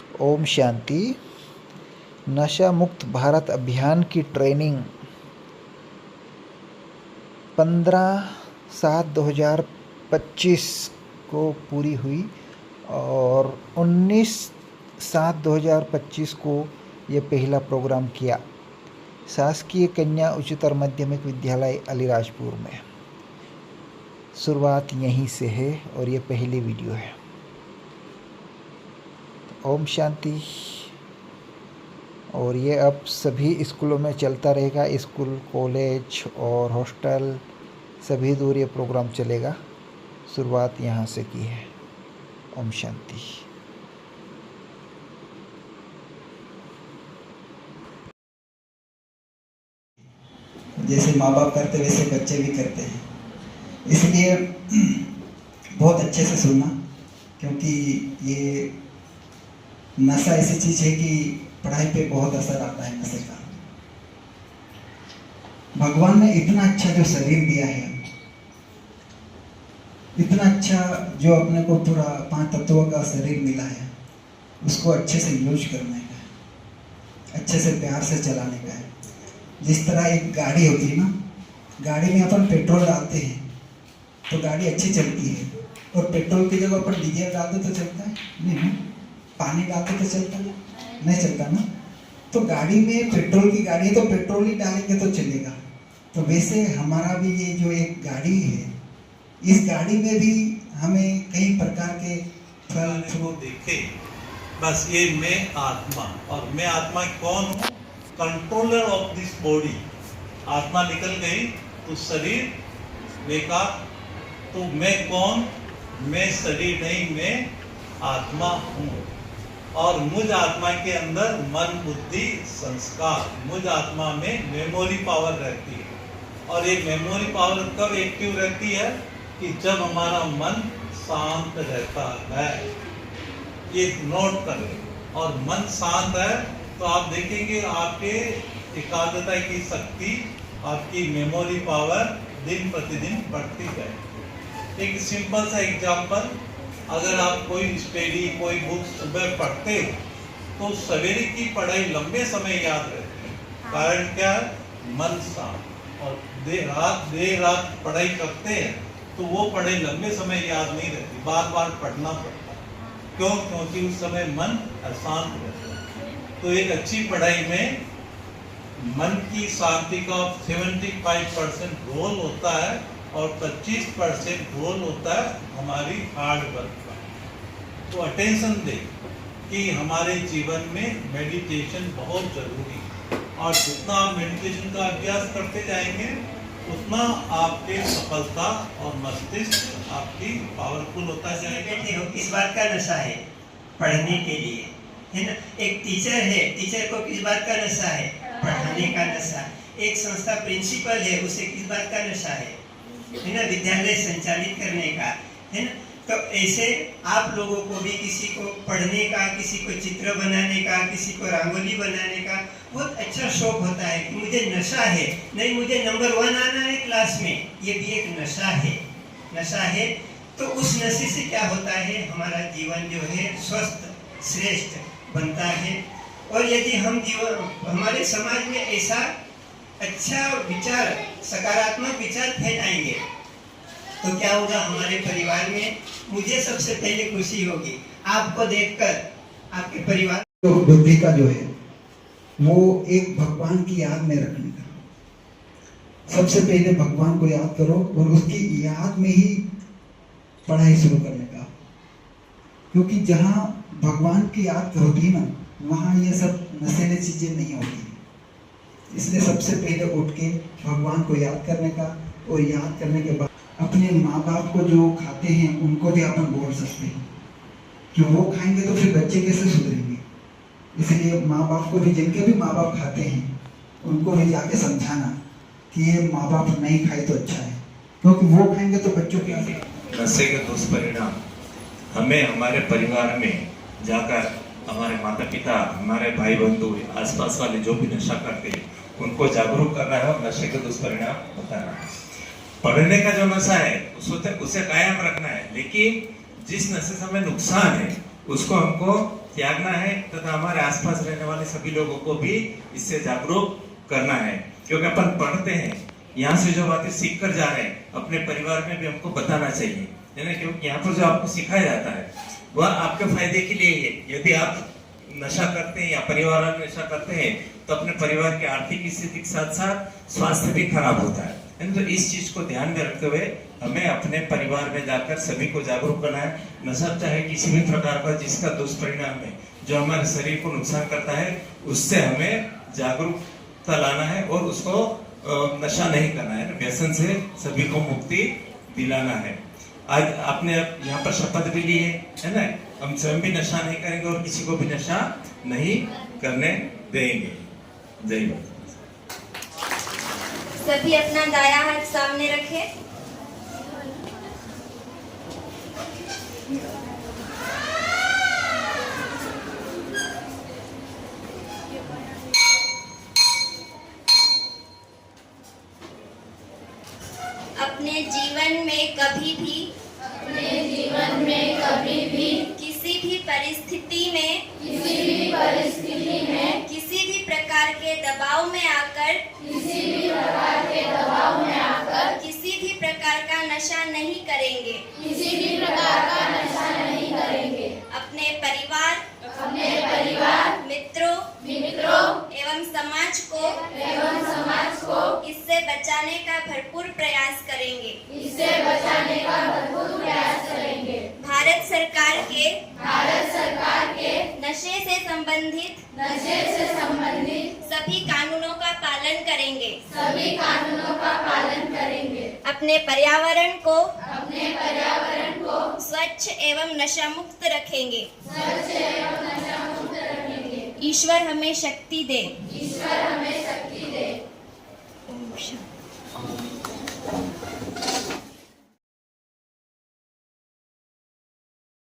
ओम शांति। नशा मुक्त भारत अभियान की ट्रेनिंग 15/7/2025 को पूरी हुई और 19/7/2025 को ये पहला प्रोग्राम किया शासकीय कन्या उच्चतर माध्यमिक विद्यालय अलीराजपुर में। शुरुआत यहीं से है और ये पहली वीडियो है। ओम शांति। और ये अब सभी स्कूलों में चलता रहेगा। स्कूल, कॉलेज और हॉस्टल सभी दूर ये प्रोग्राम चलेगा। शुरुआत यहाँ से की है। ओम शांति। जैसे माँ बाप करते वैसे बच्चे भी करते हैं, इसलिए बहुत अच्छे से सुनना, क्योंकि ये नशा ऐसी चीज़ है कि पढ़ाई पे बहुत असर आता है नशे का। भगवान ने इतना अच्छा जो शरीर दिया है, इतना अच्छा जो अपने को पूरा 5 तत्वों का शरीर मिला है, उसको अच्छे से यूज करने का है, अच्छे से प्यार से चलाने का है। जिस तरह एक गाड़ी होती है ना, गाड़ी में अपन पेट्रोल डालते हैं तो गाड़ी अच्छी चलती है, और पेट्रोल की जगह अपन डीजल डालते तो चलता है नहीं ना, पानी डालते तो चलता नहीं चलता ना। तो गाड़ी में पेट्रोल की गाड़ी है तो पेट्रोल ही डालेंगे तो चलेगा। तो वैसे हमारा भी ये जो एक गाड़ी है, इस गाड़ी में भी हमें कई प्रकार के फल को देखे। बस ये मैं आत्मा, और मैं आत्मा कौन हूँ? Controller of this body. आत्मा निकल गई तो शरीर बेकार। तो मैं कौन? मैं शरीर नहीं, मैं आत्मा हूँ। और मुझ आत्मा के अंदर मन, बुद्धि, संस्कार, मुझ आत्मा में मेमोरी पावर रहती है। और ये मेमोरी पावर कब एक्टिव रहती है? कि जब हमारा मन शांत रहता है। ये नोट करें। और मन शांत है तो आप देखेंगे आपके एकाग्रता की शक्ति, आपकी मेमोरी पावर दिन प्रतिदिन बढ़ती जाएगी। एक सिंपल सा एग्जांपल, अगर आप कोई स्टडी, कोई बुक सुबह पढ़ते हो तो सवेरे की पढ़ाई लंबे समय याद रहती है। कारण क्या है? मन शांत। और देर रात पढ़ाई करते हैं तो वो पढ़ाई लंबे समय याद नहीं रहती, बार बार पढ़ना पड़ता है। क्यों? क्योंकि उस समय मन अशांत रहता है। तो एक अच्छी पढ़ाई में मन की शांति का 75% रोल होता है और 25% रोल होता है हमारी हार्ड वर्क का। तो अटेंशन दें कि हमारे जीवन में मेडिटेशन बहुत जरूरी है। और जितना आप मेडिटेशन का अभ्यास करते जाएंगे उतना आपके सफलता और मस्तिष्क आपकी पावरफुल होता जाएगा। किस बात का नशा है? पढ़ने के लिए, है ना। एक टीचर है, टीचर को किस बात का नशा है? पढ़ाने का नशा। एक संस्था प्रिंसिपल है, उसे किस बात का नशा है ना? विद्यालय संचालित करने का, है ना। तो ऐसे आप लोगों को भी किसी को पढ़ने का, किसी को चित्र बनाने का, किसी को रंगोली बनाने का बहुत अच्छा शौक होता है कि मुझे नशा है, नहीं मुझे नंबर 1 आना है क्लास में। ये भी एक नशा है, नशा है। तो उस नशे से क्या होता है? हमारा जीवन जो है स्वस्थ, श्रेष्ठ बनता है। और यदि हम हमारे समाज में ऐसा अच्छा विचार, सकारात्मक विचार फैलाएंगे तो क्या होगा? हमारे परिवार में मुझे सबसे पहले खुशी होगी आपको देखकर, आपके परिवार। तो बुद्धि का जो है वो एक भगवान की याद में रखने का। सबसे पहले भगवान को याद करो और उसकी याद में ही पढ़ाई शुरू करने का। क्योंकि जहाँ भगवान की याद होती है ना, वहाँ ये सब नशीली चीजें नहीं होती। इसलिए सबसे पहले उठ के भगवान को याद करने का, और याद करने के बाद अपने माँ बाप को जो खाते हैं उनको भी अपन बोल सकते हैं कि वो खाएंगे तो फिर बच्चे कैसे सुधरेंगे। इसलिए माँ बाप को भी, जिनके भी माँ बाप खाते हैं उनको भी जाके समझाना कि ये माँ बाप नहीं खाए तो अच्छा है, क्योंकि वो खाएंगे तो बच्चों के नशे के दुष्परिणाम हमें हमारे परिवार में जाकर हमारे माता पिता, हमारे भाई बंधु, आसपास वाले जो भी नशा करते हैं उनको जागरूक करना है और नशे के दुष्परिणाम बताना है। पढ़ने का जो नशा है उसे कायम रखना है, लेकिन जिस नशे से हमें नुकसान है उसको हमको त्यागना है तथा हमारे आसपास रहने वाले सभी लोगों को भी इससे जागरूक करना है। क्योंकि अपन पढ़ते हैं, यहाँ से जो बातें सीख कर जा रहे हैं अपने परिवार में भी हमको बताना चाहिए, है ना। क्योंकि यहाँ पर जो आपको सिखाया जाता है वह आपके फायदे के लिए है। यदि आप नशा करते हैं या परिवार में नशा करते हैं तो अपने परिवार की आर्थिक स्थिति के साथ साथ स्वास्थ्य भी खराब होता है। तो इस चीज को ध्यान में रखते हुए हमें अपने परिवार में जाकर सभी को जागरूक करना है। नशा चाहे किसी भी प्रकार का जिसका दुष्परिणाम है, जो हमारे शरीर को नुकसान करता है, उससे हमें जागरूकता लाना है और उसको नशा नहीं करना है, व्यसन से सभी को मुक्ति दिलाना है। आज आपने यहाँ पर शपथ भी ली है ना, हम स्वयं भी नशा नहीं करेंगे और किसी को भी नशा नहीं करने देंगे। जय हिंद। सभी अपना दायां हाथ सामने रखें। अपने जीवन में कभी भी किसी भी परिस्थिति में किसी भी प्रकार के दबाव में आकर किसी भी प्रकार का नशा नहीं करेंगे। अपने परिवार मित्रों एवं समाज को इससे बचाने का भरपूर प्रयास करेंगे। भारत सरकार के नशे से संबंधित सभी कानूनों का पालन करेंगे। अपने पर्यावरण को स्वच्छ एवं नशा मुक्त रखेंगे। ईश्वर हमें शक्ति दे। ओम शांति।